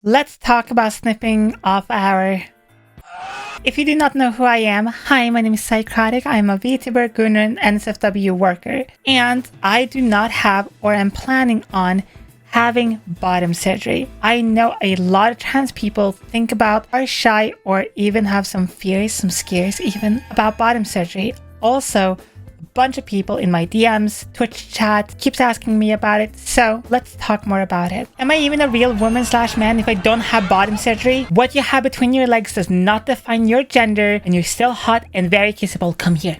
let's talk about snipping off our... If you do not know who I am, hi, my name is Szycrotic. I'm a Vtuber, Gunner, and NSFW worker. And I do not have or am planning on having bottom surgery. I know a lot of trans people think about, are shy, or even have some fears, some scares even, about bottom surgery. Also, a bunch of people in my DMs, Twitch chat, keeps asking me about it, so let's talk more about it. Am I even a real woman / man if I don't have bottom surgery? What you have between your legs does not define your gender, and you're still hot and very kissable. Come here.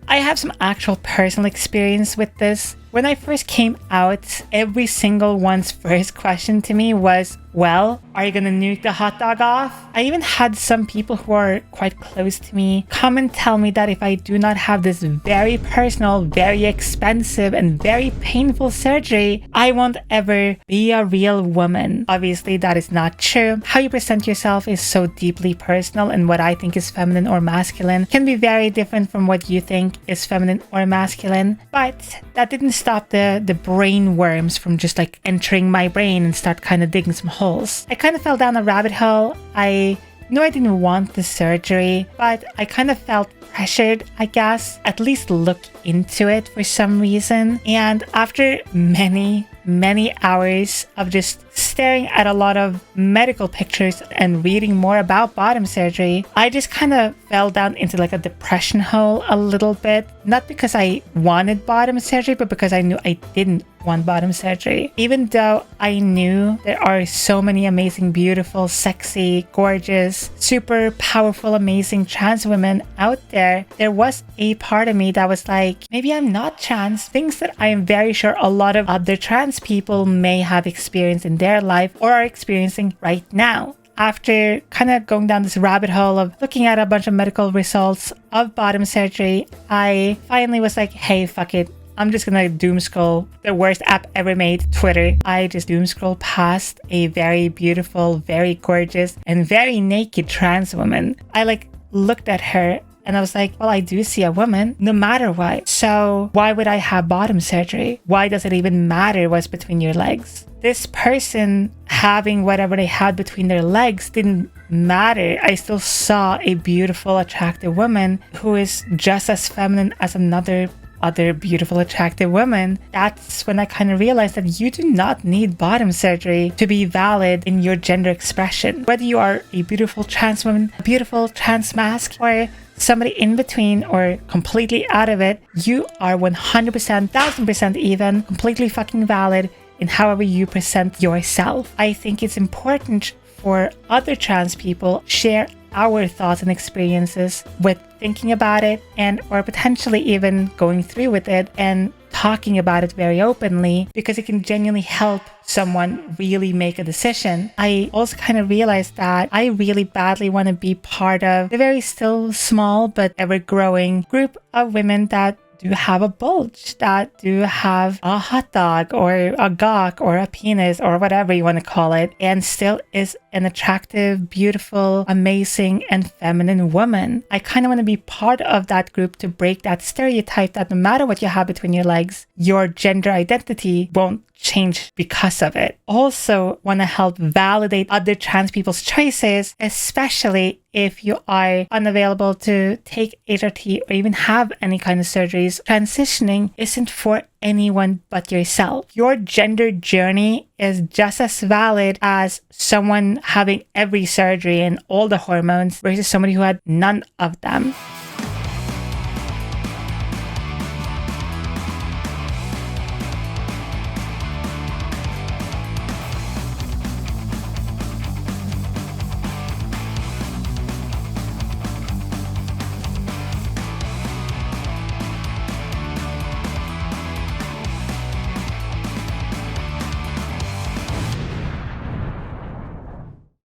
I have some actual personal experience with this. When I first came out, every single one's first question to me was, well, are you gonna nuke the hot dog off? I even had some people who are quite close to me come and tell me that if I do not have this very personal, very expensive, and very painful surgery, I won't ever be a real woman. Obviously, that is not true. How you present yourself is so deeply personal, and what I think is feminine or masculine can be very different from what you think is feminine or masculine. But that didn't stop the brain worms from just like entering my brain and start kind of digging some holes. I kind of fell down a rabbit hole. I knew I didn't want the surgery, but I kind of felt pressured, I guess, at least look into it for some reason. And after many hours of just staring at a lot of medical pictures and reading more about bottom surgery, I just kind of fell down into like a depression hole a little bit. Not because I wanted bottom surgery, but because I knew I didn't want bottom surgery. Even though I knew there are so many amazing, beautiful, sexy, gorgeous, super powerful, amazing trans women out there, there was a part of me that was like, maybe I'm not trans. Things that I am very sure a lot of other trans people may have experienced in their life or are experiencing right now. After kind of going down this rabbit hole of looking at a bunch of medical results of bottom surgery, I finally was like, hey, fuck it. I'm just gonna doom scroll the worst app ever made, Twitter. I just doom scroll past a very beautiful, very gorgeous, and very naked trans woman. I like looked at her and I was like, well, I do see a woman no matter what. So why would I have bottom surgery? Why does it even matter what's between your legs? This person having whatever they had between their legs didn't matter. I still saw a beautiful, attractive woman who is just as feminine as another beautiful, attractive woman. That's when I kind of realized that you do not need bottom surgery to be valid in your gender expression. Whether you are a beautiful trans woman, a beautiful trans mask, or somebody in between or completely out of it, you are 100%, 1000% even, completely fucking valid in however you present yourself. I think it's important for other trans people share our thoughts and experiences with thinking about it and or potentially even going through with it and talking about it very openly, because it can genuinely help someone really make a decision. I also kind of realized that I really badly want to be part of the very still small but ever growing group of women that do have a bulge, that do have a hot dog or a gawk or a penis or whatever you want to call it, and still is an attractive, beautiful, amazing, and feminine woman. I kind of want to be part of that group to break that stereotype that no matter what you have between your legs, your gender identity won't change because of it. Also want to help validate other trans people's choices, especially if you are unavailable to take HRT or even have any kind of surgeries. Transitioning isn't for anyone but yourself. Your gender journey is just as valid as someone having every surgery and all the hormones versus somebody who had none of them.